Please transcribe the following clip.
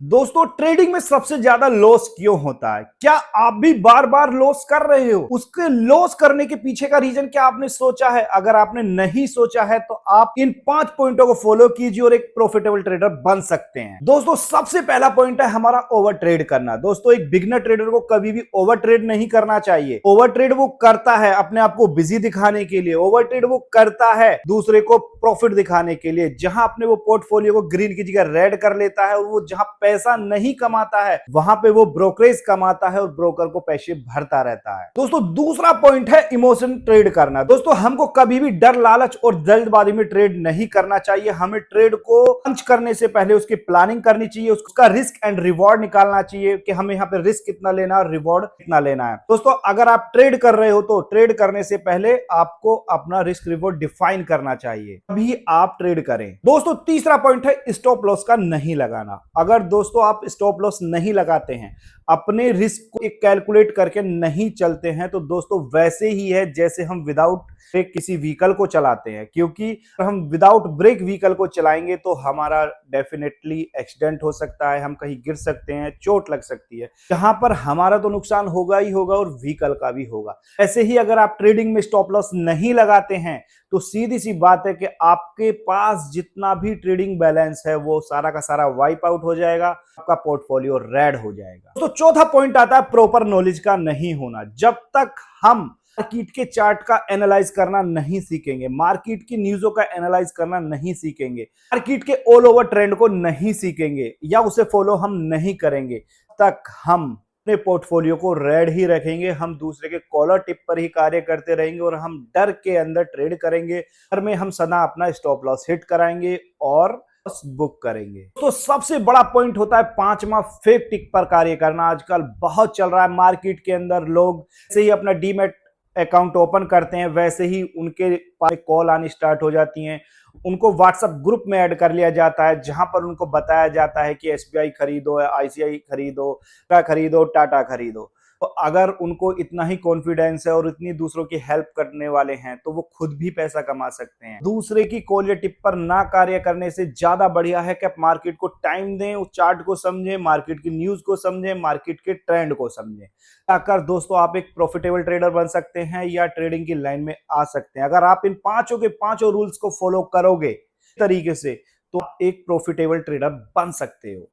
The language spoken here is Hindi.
दोस्तों ट्रेडिंग में सबसे ज्यादा लॉस क्यों होता है? क्या आप भी बार बार लॉस कर रहे हो? उसके लॉस करने के पीछे का रीजन क्या आपने सोचा है? अगर आपने नहीं सोचा है तो आप इन 5 पॉइंटों को फॉलो कीजिए और एक प्रॉफिटेबल ट्रेडर बन सकते हैं। दोस्तों सबसे पहला पॉइंट है हमारा ओवर ट्रेड करना। दोस्तों एक बिगिनर ट्रेडर को कभी भी ओवर ट्रेड नहीं करना चाहिए। ओवर ट्रेड वो करता है अपने आप को बिजी दिखाने के लिए, ओवर ट्रेड वो करता है दूसरे को प्रॉफिट दिखाने के लिए। जहां अपने वो पोर्टफोलियो को ग्रीन की जगह रेड कर लेता है और वो जहां पैसा नहीं कमाता है वहां पे वो ब्रोकरेज कमाता है और ब्रोकर को पैसे भरता रहता है। दोस्तों दूसरा पॉइंट है इमोशन ट्रेड करना। दोस्तों हमको कभी भी डर, लालच और जल्दबाजी में ट्रेड नहीं करना चाहिए। हमें ट्रेड को लॉन्च करने से पहले उसकी प्लानिंग करनी चाहिए, उसका रिस्क एंड रिवॉर्ड निकालना चाहिए कि हमें यहाँ पे रिस्क कितना लेना है और रिवॉर्ड कितना लेना है। दोस्तों अगर आप ट्रेड कर रहे हो तो ट्रेड करने से पहले आपको अपना रिस्क रिवॉर्ड डिफाइन करना चाहिए, तभी आप ट्रेड करें। दोस्तों तीसरा पॉइंट है स्टॉप लॉस का नहीं लगाना। अगर दोस्तों आप स्टॉप लॉस नहीं लगाते हैं, अपने रिस्क को कैलकुलेट करके नहीं चलते हैं, तो दोस्तों वैसे ही है जैसे हम विदाउट ब्रेक किसी व्हीकल को चलाते हैं। क्योंकि हम विदाउट ब्रेक व्हीकल को चलाएंगे तो हमारा डेफिनेटली एक्सीडेंट हो सकता है, हम कहीं गिर सकते हैं, चोट लग सकती है, जहां पर हमारा तो नुकसान होगा ही होगा और व्हीकल का भी होगा। ऐसे ही अगर आप ट्रेडिंग में स्टॉप लॉस नहीं लगाते हैं तो सीधी सी बात है कि आपके पास जितना भी ट्रेडिंग बैलेंस है वो सारा का सारा वाइप आउट हो जाएगा, आपका पोर्टफोलियो रेड हो जाएगा। तो चौथा पॉइंट आता है प्रॉपर नॉलेज का नहीं होना। जब तक हम मार्केट के चार्ट का एनालाइज करना नहीं सीखेंगे, मार्केट की न्यूज़ों का एनालाइज करना नहीं सीखेंगे, मार्केट के ऑल ओवर ट्रेंड को नहीं सीखेंगे या उसे फॉलो हम नहीं करेंगे, तक हम अपने पोर्टफोलियो को रेड ही रखेंगे। हम दूसरे के कॉलर टिप पर ही कार्य करते रहेंगे और हम डर के अंदर ट्रेड करेंगे। हर में हम सदा अपना स्टॉप लॉस हिट कराएंगे और बुक करेंगे। तो सबसे बड़ा पॉइंट होता है पांचवा, फेक टिक पर कार्य करना। आजकल बहुत चल रहा है मार्केट के अंदर। लोग से ही अपना डीमैट अकाउंट ओपन करते हैं, वैसे ही उनके पास कॉल आनी स्टार्ट हो जाती हैं। उनको व्हाट्सएप ग्रुप में ऐड कर लिया जाता है जहां पर उनको बताया जाता है कि एसबीआई खरीदो, आईसीआई खरीदो, टाटा खरीदो। तो अगर उनको इतना ही कॉन्फिडेंस है और इतनी दूसरों की हेल्प करने वाले हैं तो वो खुद भी पैसा कमा सकते हैं। दूसरे की कॉल या टिप पर ना कार्य करने से ज्यादा बढ़िया है कि आप मार्केट को टाइम दें, उस चार्ट को समझें, मार्केट की न्यूज को समझें, मार्केट के ट्रेंड को समझें। आकर दोस्तों आप एक प्रॉफिटेबल ट्रेडर बन सकते हैं या ट्रेडिंग की लाइन में आ सकते हैं। अगर आप इन पांचों के पांचों रूल्स को फॉलो करोगे तरीके से तो आप एक प्रॉफिटेबल ट्रेडर बन सकते हो।